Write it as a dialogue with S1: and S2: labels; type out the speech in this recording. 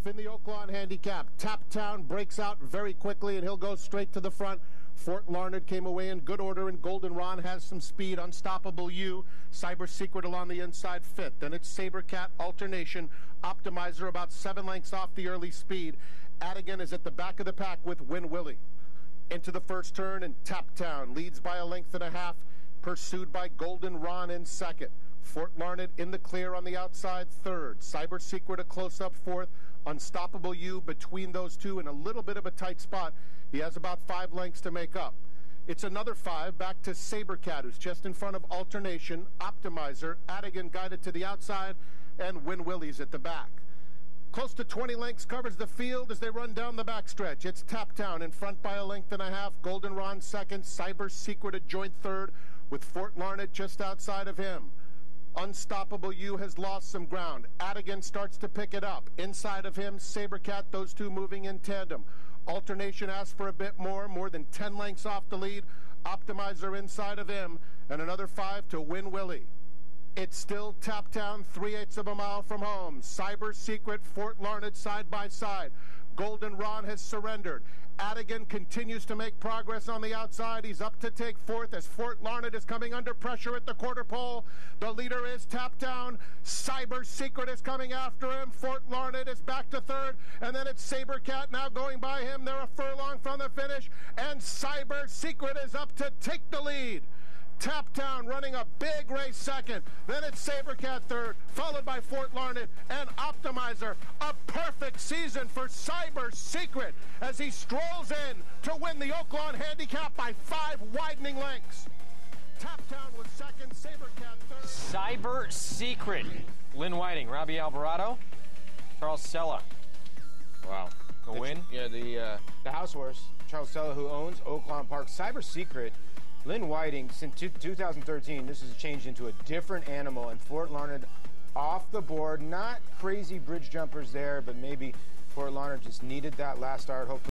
S1: off in the Oaklawn Handicap. Taptowne breaks out very quickly, and he'll go straight to the front. Fort Larned came away in good order, and Goldenrod has some speed. Unstoppable You, Cyber Secret along the inside fifth. Then it's Sabercat, Alternation, Optimizer about 7 lengths off the early speed. Adigan is at the back of the pack with Win Willie. Into the first turn, and Taptowne leads by 1.5 lengths, pursued by Goldenrod in second. Fort Larned in the clear on the outside third. Cyber Secret a close-up fourth. Unstoppable You between those two in a little bit of a tight spot. He has about 5 lengths to make up. It's another 5 back to Sabercat, who's just in front of Alternation, Optimizer, Adigan guided to the outside, and Win Willie's at the back. Close to 20 lengths covers the field as they run down the backstretch. It's Taptowne in front by 1.5 lengths. Goldenrod second. Cyber Secret a joint third with Fort Larned just outside of him. Unstoppable You has lost some ground. Adigan starts to pick it up. Inside of him, Sabercat, those two moving in tandem. Alternation asks for a bit more than 10 lengths off the lead. Optimizer inside of him, and another 5 to Win Willie. It's still Taptowne, 3/8 of a mile from home. Cyber Secret, Fort Larned side by side. Goldenrod has surrendered. Adigan continues to make progress on the outside. He's up to take fourth as Fort Larned is coming under pressure at the quarter pole. The leader is Taptowne. Cyber Secret is coming after him. Fort Larned is back to third. And then it's Sabercat now going by him. They're a furlong from the finish. And Cyber Secret is up to take the lead. Taptowne running a big race second. Then it's Sabercat third, followed by Fort Larned and Optimizer. A perfect season for Cyber Secret as he strolls in to win the Oaklawn Handicap by 5 widening lengths. Taptowne was second, Sabercat third.
S2: Cyber Secret. Lynn Whiting, Robby Albarado, Charles Cella. Wow. A win?
S3: Yeah, the house horse, Charles Cella, who owns Oaklawn Park. Cyber Secret, Lynn Whiting, since 2013, this has changed into a different animal, and Fort Larned off the board. Not crazy bridge jumpers there, but maybe Fort Larned just needed that last start. Hopefully